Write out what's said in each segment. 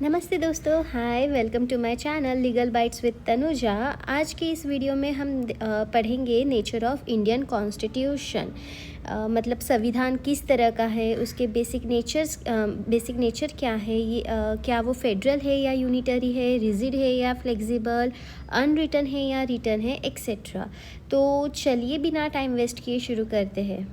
नमस्ते दोस्तों, hi, welcome to my channel legal bytes with Tanuja. आज की इस वीडियो में हम पढ़ेंगे नेचर ऑफ इंडियन कॉन्स्टिट्यूशन। मतलब संविधान किस तरह का है, उसके बेसिक नेचर क्या है, ये क्या वो फेडरल है या यूनिटरी है, रिजिड है या फ्लेक्सिबल, अनरिटन है या रिटन है, एक्सेट्रा। तो चलिए बिना टाइम वेस्ट किए शुरू करते हैं।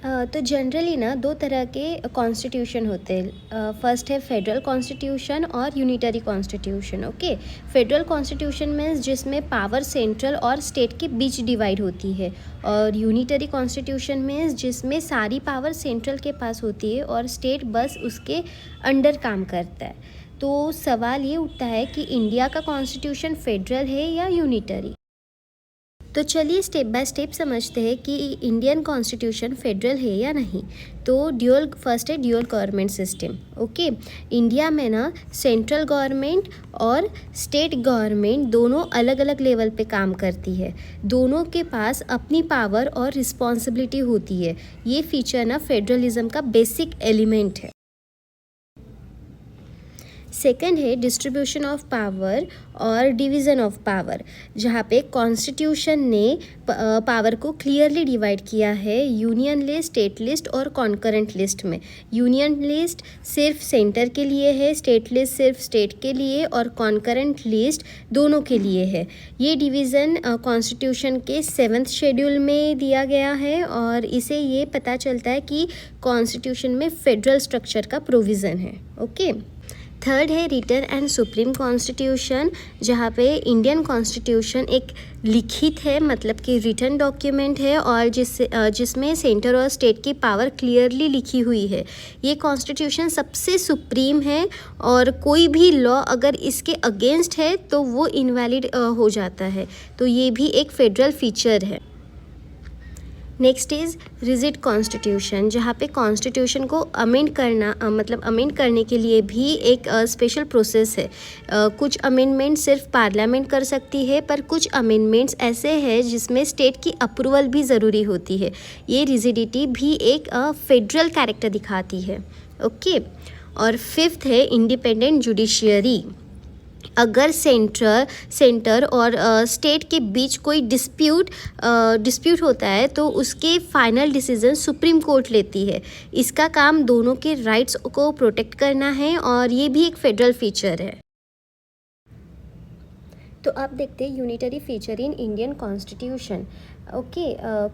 तो जनरली ना दो तरह के कॉन्स्टिट्यूशन होते हैं। फर्स्ट है फेडरल कॉन्स्टिट्यूशन और unitary constitution. Okay, federal constitution means जिसमें पावर सेंट्रल और स्टेट के बीच डिवाइड होती है, और यूनिटरी कॉन्स्टिट्यूशन मीन्स जिसमें सारी पावर सेंट्रल के पास होती है और स्टेट बस उसके अंडर काम करता है। तो सवाल ये उठता है कि इंडिया का कॉन्स्टिट्यूशन फेडरल है या यूनिटरी। तो चलिए स्टेप बाय स्टेप समझते हैं कि इंडियन कॉन्स्टिट्यूशन फेडरल है या नहीं। तो फर्स्ट है dual government system. Okay, India में ना सेंट्रल गवर्नमेंट और स्टेट गवर्नमेंट दोनों अलग अलग लेवल पे काम करती है। दोनों के पास अपनी पावर और रिस्पॉन्सिबिलिटी होती है। ये फीचर ना फेडरलिज्म का बेसिक एलिमेंट है। सेकंड है डिस्ट्रीब्यूशन ऑफ पावर और डिवीज़न ऑफ पावर, जहाँ पे कॉन्स्टिट्यूशन ने पावर को क्लियरली डिवाइड किया है यूनियन लिस्ट, स्टेट लिस्ट और कॉन्करेंट लिस्ट में। यूनियन लिस्ट सिर्फ सेंटर के लिए है, स्टेट लिस्ट सिर्फ स्टेट के लिए और कॉन्करेंट लिस्ट दोनों के लिए है। ये डिवीज़न कॉन्स्टिट्यूशन के 7th शेड्यूल में दिया गया है और इसे ये पता चलता है कि कॉन्स्टिट्यूशन में फेडरल स्ट्रक्चर का प्रोविज़न है। ओके, थर्ड है रिटन एंड सुप्रीम कॉन्स्टिट्यूशन, जहाँ पे इंडियन कॉन्स्टिट्यूशन एक लिखित है, मतलब कि रिटन डॉक्यूमेंट है और जिसमें सेंटर और स्टेट की पावर क्लियरली लिखी हुई है। ये कॉन्स्टिट्यूशन सबसे सुप्रीम है और कोई भी लॉ अगर इसके अगेंस्ट है तो वो इनवैलिड हो जाता है। तो ये भी एक फेडरल फीचर है। नेक्स्ट इज़ रिजिड कॉन्स्टिट्यूशन, जहाँ पे कॉन्स्टिट्यूशन को अमेंड करने के लिए भी एक स्पेशल प्रोसेस है। कुछ अमेंडमेंट सिर्फ पार्लियामेंट कर सकती है, पर कुछ अमेंडमेंट्स ऐसे हैं जिसमें स्टेट की अप्रूवल भी ज़रूरी होती है। ये रिजिडिटी भी एक फेडरल कैरेक्टर दिखाती है। ओके, और फिफ्थ है इंडिपेंडेंट जुडिशियरी। अगर सेंटर और स्टेट के बीच कोई डिस्प्यूट होता है तो उसके फाइनल डिसीजन सुप्रीम कोर्ट लेती है। इसका काम दोनों के राइट्स को प्रोटेक्ट करना है और ये भी एक फेडरल फीचर है। तो अब देखते हैं unitary feature in Indian constitution. Okay,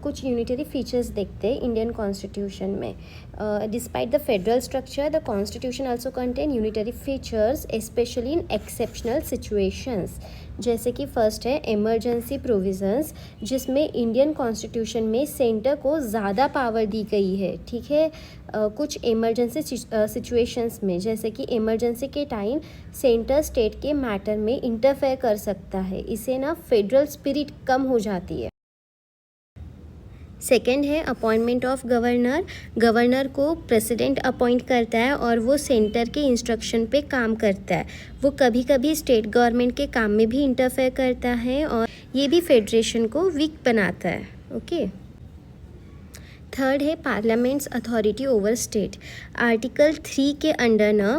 कुछ यूनिटरी फीचर्स देखते हैं इंडियन कॉन्स्टिट्यूशन में। Despite the federal structure, the constitution also contain unitary features specially in exceptional situations. जैसे कि फर्स्ट है इमरजेंसी प्रोविजंस, जिसमें इंडियन कॉन्स्टिट्यूशन में सेंटर को ज़्यादा पावर दी गई है। ठीक है, कुछ इमरजेंसी सिचुएशंस में, जैसे कि इमरजेंसी के टाइम सेंटर स्टेट के मैटर में इंटरफेयर कर सकता है। इससे ना फेडरल स्पिरिट कम हो जाती है। सेकेंड है अपॉइंटमेंट ऑफ गवर्नर। गवर्नर को प्रेसिडेंट अपॉइंट करता है और वो सेंटर के इंस्ट्रक्शन पे काम करता है। वो कभी कभी स्टेट गवर्नमेंट के काम में भी इंटरफेयर करता है और ये भी फेडरेशन को वीक बनाता है। ओके, थर्ड है parliaments authority over state. Article 3 के अंडर ना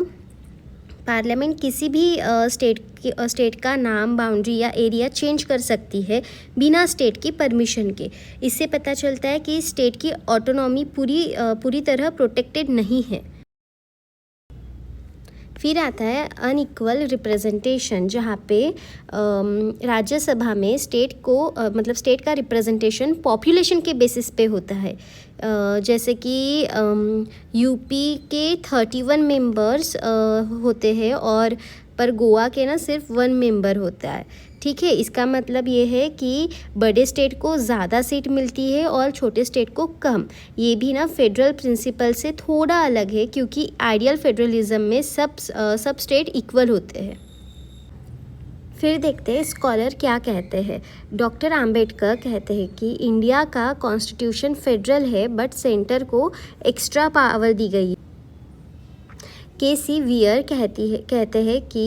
पार्लियामेंट किसी भी स्टेट का नाम, बाउंड्री या एरिया चेंज कर सकती है बिना स्टेट की परमिशन के। इससे पता चलता है कि स्टेट की ऑटोनॉमी पूरी तरह प्रोटेक्टेड नहीं है। फिर आता है अनइक्वल रिप्रेजेंटेशन, जहाँ पे राज्यसभा में स्टेट का रिप्रेजेंटेशन पॉपुलेशन के बेसिस पे होता है। जैसे कि यूपी के 31 मेंबर्स होते हैं और पर गोवा के ना सिर्फ 1 मेंबर होता है। ठीक है, इसका मतलब ये है कि बड़े स्टेट को ज़्यादा सीट मिलती है और छोटे स्टेट को कम। ये भी ना फेडरल प्रिंसिपल से थोड़ा अलग है, क्योंकि आइडियल फेडरलिज्म में सब स्टेट इक्वल होते हैं। फिर देखते हैं स्कॉलर क्या कहते हैं। डॉक्टर आम्बेडकर कहते हैं कि इंडिया का कॉन्स्टिट्यूशन फेडरल है, बट सेंटर को एक्स्ट्रा पावर दी गई है। के.सी. वियर कहते हैं कि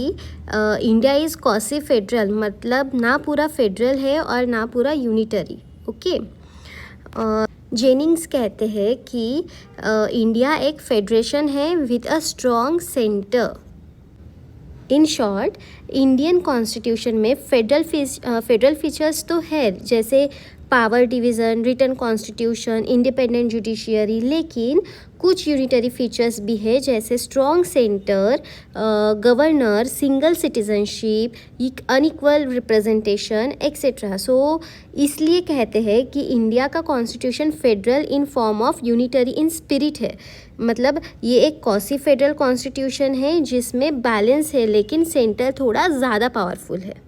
इंडिया इज़ क्वासी फेडरल, मतलब ना पूरा फेडरल है और ना पूरा यूनिटरी। ओके, जेनिंग्स कहते हैं कि इंडिया एक फेडरेशन है with a strong centre. In short, Indian constitution में फेडरल फीचर्स तो है, जैसे power division, written constitution, independent judiciary, लेकिन कुछ यूनिटरी फीचर्स भी है, जैसे strong centre, governor, single citizenship, unequal representation etcetera. So इसलिए कहते हैं कि इंडिया का constitution federal in form of unitary in spirit है। मतलब ये एक क्वासी फेडरल कॉन्स्टिट्यूशन है जिसमें बैलेंस है, लेकिन सेंटर थोड़ा ज़्यादा पावरफुल है।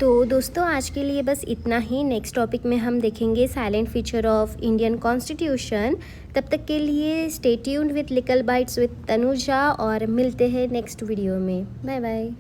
तो दोस्तों आज के लिए बस इतना ही। नेक्स्ट टॉपिक में हम देखेंगे silent feature of Indian constitution. तब तक के लिए stay tuned with little bites with Tanuja, और मिलते हैं नेक्स्ट वीडियो में। Bye bye.